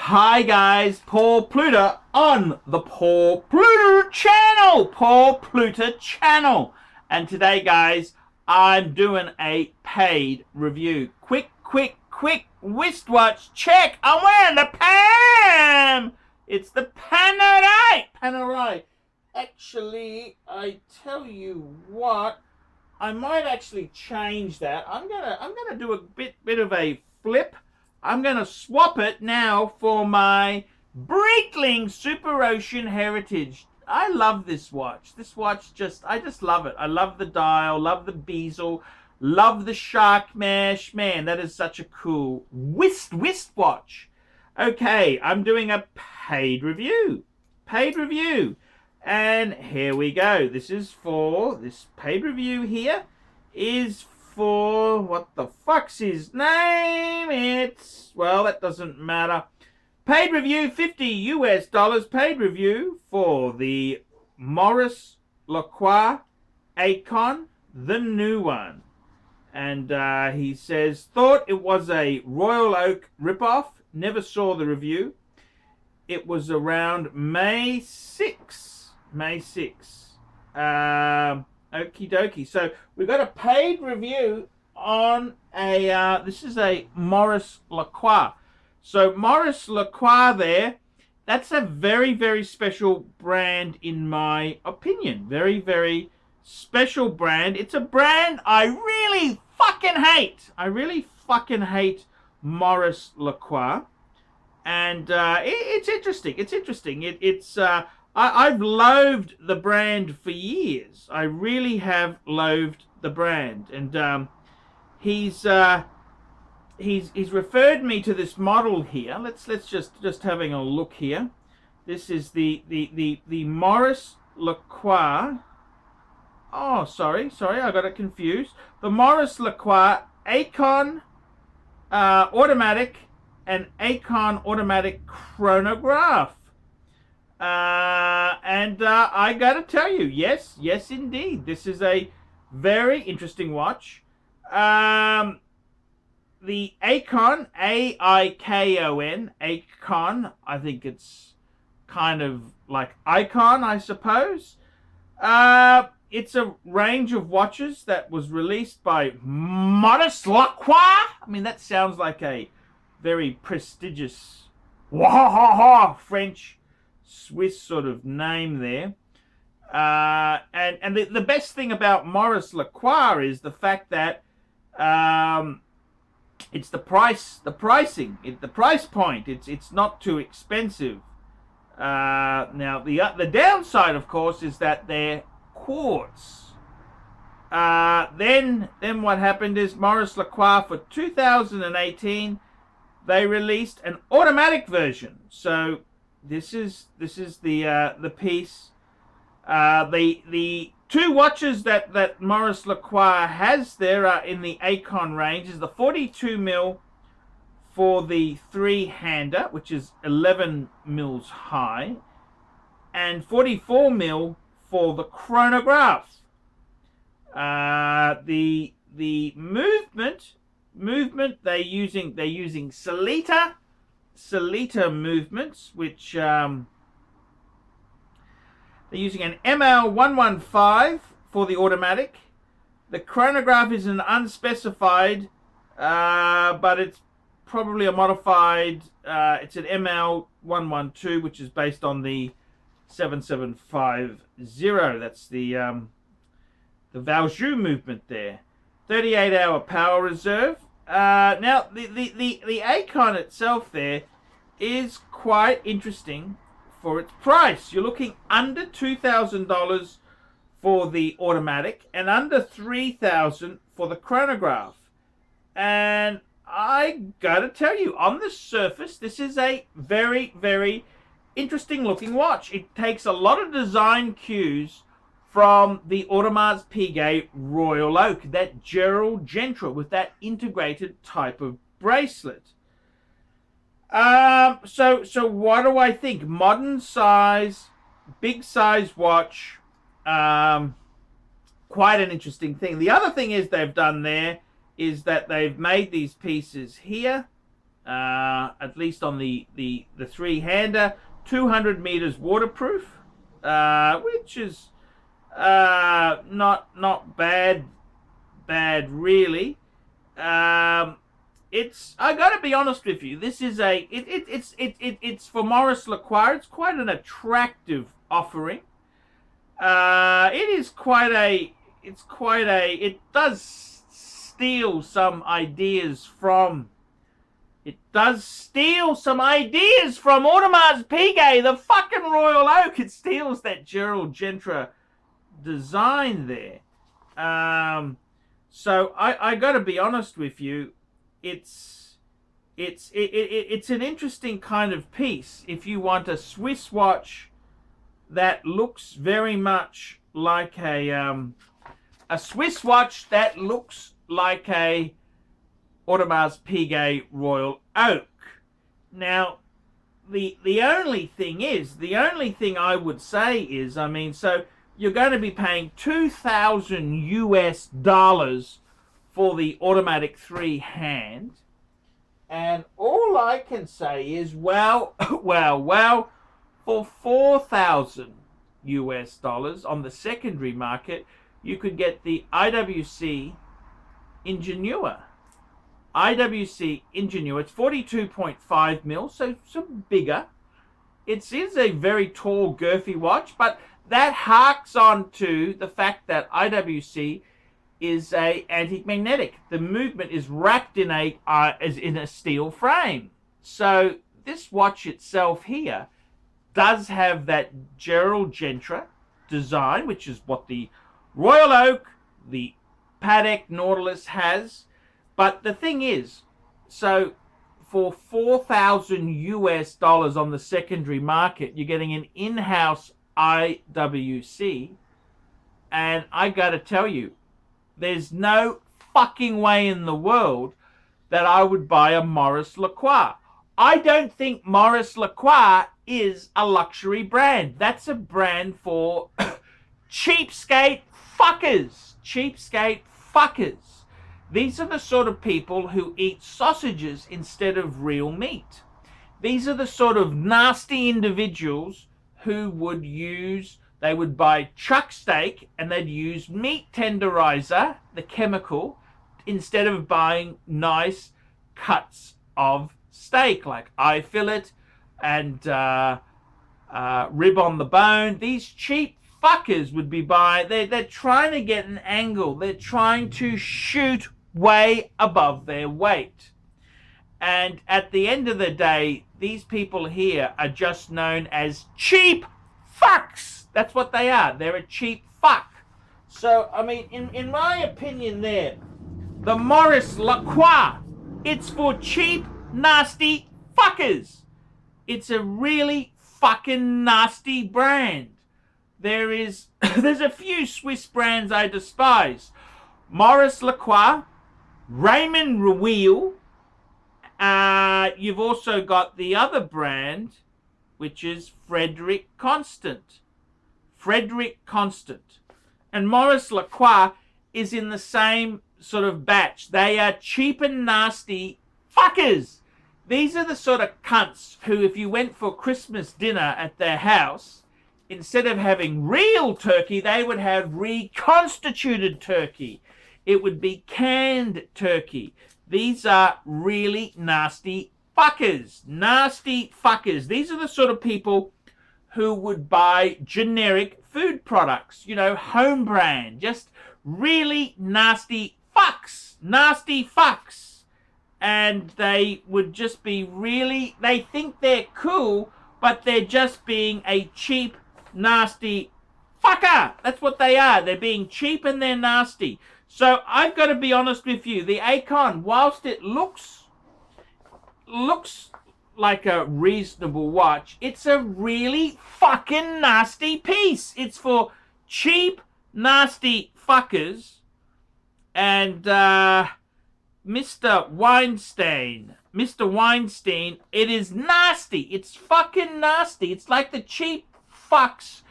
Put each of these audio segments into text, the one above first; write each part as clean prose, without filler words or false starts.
Hi guys, Paul Pluta on the Paul Pluta channel. And today guys, I'm doing a paid review. Quick wristwatch check. I'm wearing the Pan. It's the Panerai. Actually, I tell you what, I might actually change that. I'm gonna do a bit of a flip. I'm going to swap it now for my Breitling Super Ocean Heritage. I love this watch. I just love it. I love the dial, love the bezel, love the shark mesh. Man, that is such a cool wrist watch. Okay, I'm doing a paid review. And here we go. This paid review here is for, what the fuck's his name? Well, that doesn't matter. Paid review, $50 paid review for the Maurice Lacroix Aikon, the new one. And he says, thought it was a Royal Oak ripoff. Never saw the review. It was around May 6. Okie dokie. So we've got a paid review on this is a Maurice Lacroix. So Maurice Lacroix there, that's a very special brand in my opinion. Very special brand. It's a brand I really fucking hate. Maurice Lacroix. And it's interesting. I've loathed the brand for years. I really have loathed the brand, and he's referred me to this model here. Let's just having a look here. This is the Maurice Lacroix. Oh, sorry, I got it confused. The Maurice Lacroix Aikon automatic and Aikon automatic chronograph. And I gotta tell you, yes indeed, this is a very interesting watch. The Aikon, Aikon, Aikon, I think it's kind of like icon, I suppose. It's a range of watches that was released by Maurice Lacroix. I mean, that sounds like a very prestigious French Swiss sort of name there. And the best thing about Maurice Lacroix is the fact that it's the price point. It's not too expensive. Now the downside, of course, is that they're quartz. Then what happened is Maurice Lacroix for 2018 they released an automatic version. So this is the piece. The two watches that Maurice Lacroix has there are in the Aikon range is the 42 mil for the three-hander, which is 11 mils high, and 44 mil for the chronograph. The movement they're using Selita movements, which they're using an ML115 for the automatic. The chronograph is an unspecified, but it's probably a modified. It's an ML112, which is based on the 7750. That's the Valjoux movement there. 38-hour power reserve. Now the Aikon itself there is quite interesting for its price. You're looking under $2,000 for the automatic and under $3,000 for the chronograph. And I gotta tell you, on the surface, this is a very interesting looking watch. It takes a lot of design cues from the Audemars Piguet Royal Oak, that Gerald Gentry with that integrated type of bracelet. So what do I think? Modern size, big size watch, quite an interesting thing. The other thing is they've done there is that they've made these pieces here at least on the three-hander. 200 meters waterproof, which is not bad really. It's, I gotta be honest with you, this is it's for Maurice Lacroix. It's quite an attractive offering. It does steal some ideas from Audemars Piguet, the fucking Royal Oak. It steals that Gerald Genta design there. So I got to be honest with you, it's an interesting kind of piece. If you want a Swiss watch that looks very much like a Swiss watch that looks like a Audemars Piguet Royal Oak. Now, the only thing I would say is, I mean, so you're going to be paying $2,000 for the automatic three-hand, and all I can say is, well, for $4,000 on the secondary market, you could get the IWC Ingenua. IWC Ingenua, it's 42.5 mil, so bigger. It is a very tall, girthy watch, but that harks on to the fact that IWC is a anti-magnetic. The movement is wrapped in a steel frame. So this watch itself here does have that Gerald Genta design, which is what the Royal Oak, the Patek Nautilus has. But the thing is, so for $4,000 on the secondary market, you're getting an in-house IWC, and I gotta tell you, there's no fucking way in the world that I would buy a Maurice Lacroix. I don't think Maurice Lacroix is a luxury brand. That's a brand for cheapskate fuckers. Cheapskate fuckers. These are the sort of people who eat sausages instead of real meat. These are the sort of nasty individuals who they would buy chuck steak and they'd use meat tenderizer, the chemical, instead of buying nice cuts of steak like eye fillet and rib on the bone. These cheap fuckers would be buying, they're trying to get an angle. They're trying to shoot way above their weight. And at the end of the day, these people here are just known as cheap fucks. That's what they are. They're a cheap fuck. So, I mean, in my opinion there, the Maurice Lacroix, it's for cheap, nasty fuckers. It's a really fucking nasty brand. There's a few Swiss brands I despise. Maurice Lacroix, Raymond Rueil. You've also got the other brand, which is Frederic Constant. Frederic Constant. And Maurice Lacroix is in the same sort of batch. They are cheap and nasty fuckers. These are the sort of cunts who, if you went for Christmas dinner at their house, instead of having real turkey, they would have reconstituted turkey. It would be canned turkey. These are really nasty fuckers. Nasty fuckers. These are the sort of people who would buy generic food products, home brand. Just really nasty fucks. Nasty fucks. And they would just be really, they think they're cool, but they're just being a cheap, nasty fucker. That's what they are. They're being cheap and they're nasty. So I've got to be honest with you. The Aikon, whilst it looks like a reasonable watch, it's a really fucking nasty piece. It's for cheap, nasty fuckers. And Mr. Weinstein, it is nasty. It's fucking nasty. It's like the cheap fucks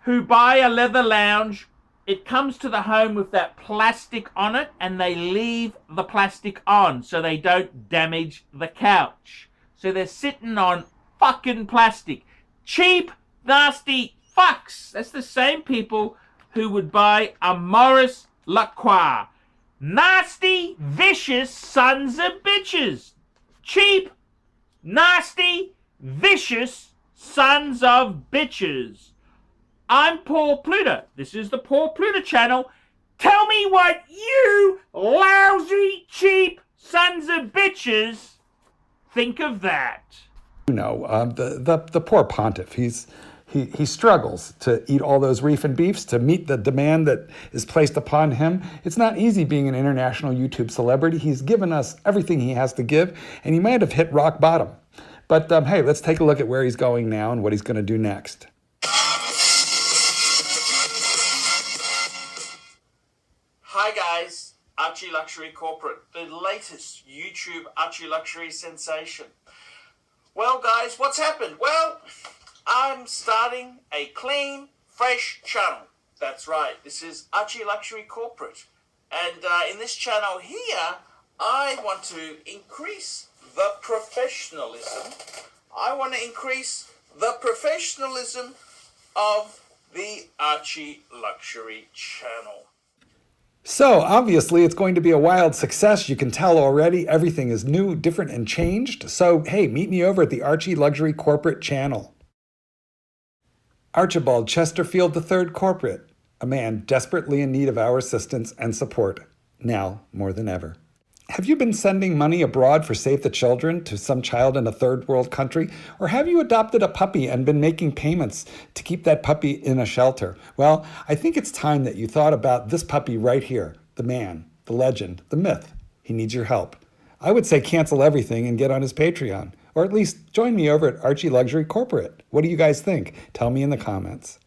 who buy a leather lounge it comes to the home with that plastic on it, and they leave the plastic on so they don't damage the couch. So they're sitting on fucking plastic. Cheap, nasty fucks. That's the same people who would buy a Maurice Lacroix. Nasty, vicious sons of bitches. Cheap, nasty, vicious sons of bitches. I'm Paul Pluta. This is the Paul Pluta channel. Tell me what you lousy, cheap sons of bitches think of that. You know, the poor pontiff, he struggles to eat all those reef and beefs to meet the demand that is placed upon him. It's not easy being an international YouTube celebrity. He's given us everything he has to give, and he might have hit rock bottom. But hey, let's take a look at where he's going now and what he's going to do next. Hi guys, ArchieLuxury Corporate, the latest YouTube ArchieLuxury sensation. Well guys, what's happened? Well, I'm starting a clean, fresh channel. That's right, this is ArchieLuxury Corporate. And in this channel here, I want to increase the professionalism. I want to increase the professionalism of the ArchieLuxury channel. So obviously it's going to be a wild success. You can tell already everything is new, different, and changed. So hey, meet me over at the ArchieLuxury Corporate channel. Archibald Chesterfield III Corporate, a man desperately in need of our assistance and support, now more than ever. Have you been sending money abroad for Save the Children to some child in a third world country? Or have you adopted a puppy and been making payments to keep that puppy in a shelter? Well, I think it's time that you thought about this puppy right here, the man, the legend, the myth. He needs your help. I would say cancel everything and get on his Patreon. Or at least join me over at ArchieLuxury Corporate. What do you guys think? Tell me in the comments.